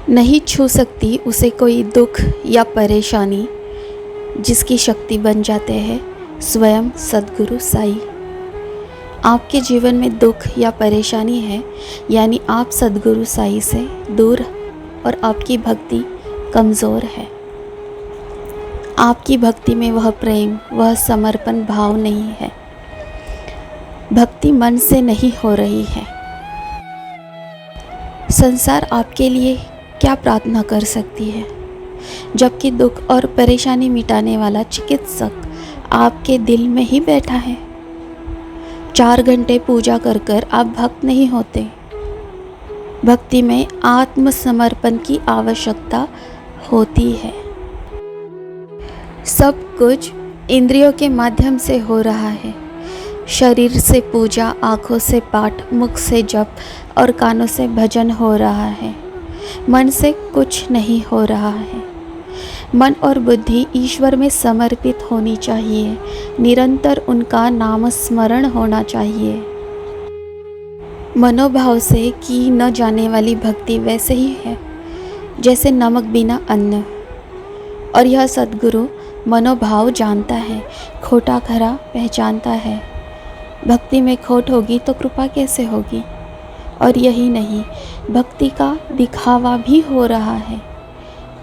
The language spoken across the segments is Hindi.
नहीं छू सकती उसे कोई दुख या परेशानी, जिसकी शक्ति बन जाते हैं स्वयं सद्गुरु साईं। आपके जीवन में दुख या परेशानी है, यानी आप सद्गुरु साईं से दूर और आपकी भक्ति कमज़ोर है। आपकी भक्ति में वह प्रेम, वह समर्पण भाव नहीं है। भक्ति मन से नहीं हो रही है। संसार आपके लिए क्या प्रार्थना कर सकती है, जबकि दुख और परेशानी मिटाने वाला चिकित्सक आपके दिल में ही बैठा है। 4 घंटे पूजा कर कर आप भक्त नहीं होते। भक्ति में आत्मसमर्पण की आवश्यकता होती है। सब कुछ इंद्रियों के माध्यम से हो रहा है। शरीर से पूजा, आँखों से पाठ, मुख से जप और कानों से भजन हो रहा है। मन से कुछ नहीं हो रहा है। मन और बुद्धि ईश्वर में समर्पित होनी चाहिए। निरंतर उनका नाम स्मरण होना चाहिए। मनोभाव से की न जाने वाली भक्ति वैसे ही है जैसे नमक बिना अन्न। और यह सद्गुरु मनोभाव जानता है, खोटा खरा पहचानता है। भक्ति में खोट होगी तो कृपा कैसे होगी। और यही नहीं, भक्ति का दिखावा भी हो रहा है।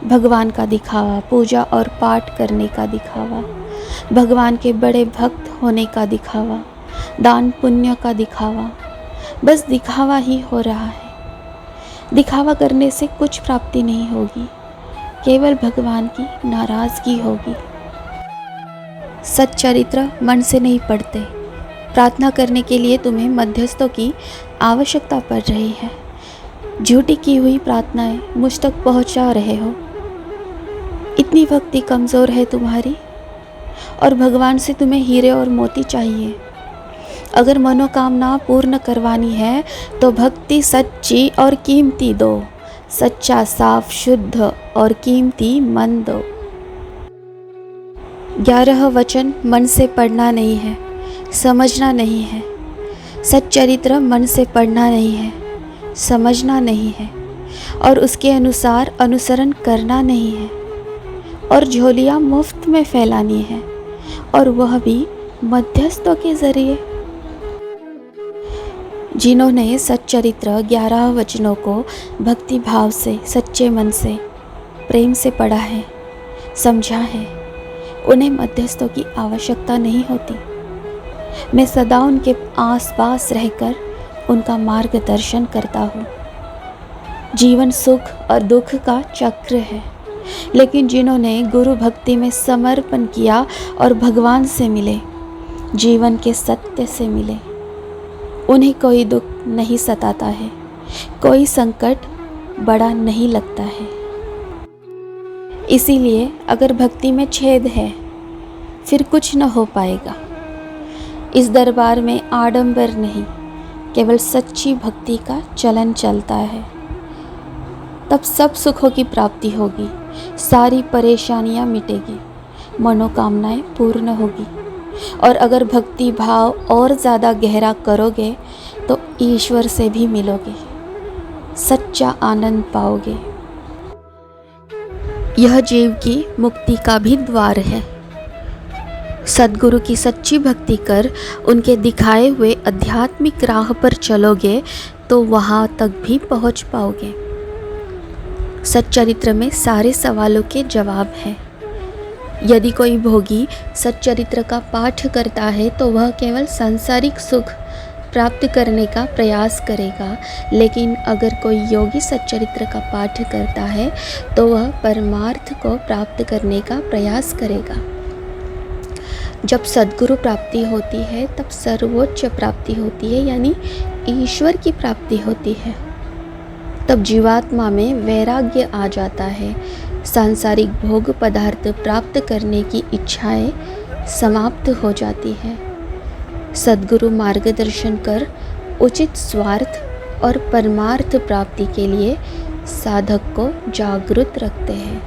भगवान का दिखावा, पूजा और पाठ करने का दिखावा, भगवान के बड़े भक्त होने का दिखावा, दान पुण्य का दिखावा, बस दिखावा ही हो रहा है। दिखावा करने से कुछ प्राप्ति नहीं होगी, केवल भगवान की नाराज़गी होगी। सच्चरित्र मन से नहीं पढ़ते। प्रार्थना करने के लिए तुम्हें मध्यस्थों की आवश्यकता पड़ रही है। झूठी की हुई प्रार्थनाएं मुझ तक पहुंचा रहे हो। इतनी भक्ति कमज़ोर है तुम्हारी, और भगवान से तुम्हें हीरे और मोती चाहिए। अगर मनोकामना पूर्ण करवानी है तो भक्ति सच्ची और कीमती दो। सच्चा, साफ, शुद्ध और कीमती मन दो। 11 वचन मन से पढ़ना नहीं है, समझना नहीं है। सच्चरित्र मन से पढ़ना नहीं है, समझना नहीं है, और उसके अनुसार अनुसरण करना नहीं है। और झोलियाँ मुफ्त में फैलानी है, और वह भी मध्यस्थों के ज़रिए। जिन्होंने सच्चरित्र 11 वचनों को भक्ति भाव से, सच्चे मन से, प्रेम से पढ़ा है, समझा है, उन्हें मध्यस्थों की आवश्यकता नहीं होती। मैं सदा उनके आसपास रहकर उनका मार्गदर्शन करता हूँ। जीवन सुख और दुख का चक्र है, लेकिन जिन्होंने गुरु भक्ति में समर्पण किया और भगवान से मिले, जीवन के सत्य से मिले, उन्हें कोई दुख नहीं सताता है, कोई संकट बड़ा नहीं लगता है। इसीलिए अगर भक्ति में छेद है, फिर कुछ न हो पाएगा। इस दरबार में आडंबर नहीं, केवल सच्ची भक्ति का चलन चलता है। तब सब सुखों की प्राप्ति होगी, सारी परेशानियां मिटेगी, मनोकामनाएं पूर्ण होगी। और अगर भक्ति भाव और ज़्यादा गहरा करोगे तो ईश्वर से भी मिलोगे, सच्चा आनंद पाओगे। यह जीव की मुक्ति का भी द्वार है। सद्गुरु की सच्ची भक्ति कर उनके दिखाए हुए आध्यात्मिक राह पर चलोगे तो वहाँ तक भी पहुँच पाओगे। सच्चरित्र में सारे सवालों के जवाब हैं। यदि कोई भोगी सच्चरित्र का पाठ करता है तो वह केवल सांसारिक सुख प्राप्त करने का प्रयास करेगा, लेकिन अगर कोई योगी सच्चरित्र का पाठ करता है तो वह परमार्थ को प्राप्त करने का प्रयास करेगा। जब सद्गुरु प्राप्ति होती है तब सर्वोच्च प्राप्ति होती है, यानी ईश्वर की प्राप्ति होती है। तब जीवात्मा में वैराग्य आ जाता है। सांसारिक भोग पदार्थ प्राप्त करने की इच्छाएं समाप्त हो जाती है। सद्गुरु मार्गदर्शन कर उचित स्वार्थ और परमार्थ प्राप्ति के लिए साधक को जागरूक रखते हैं।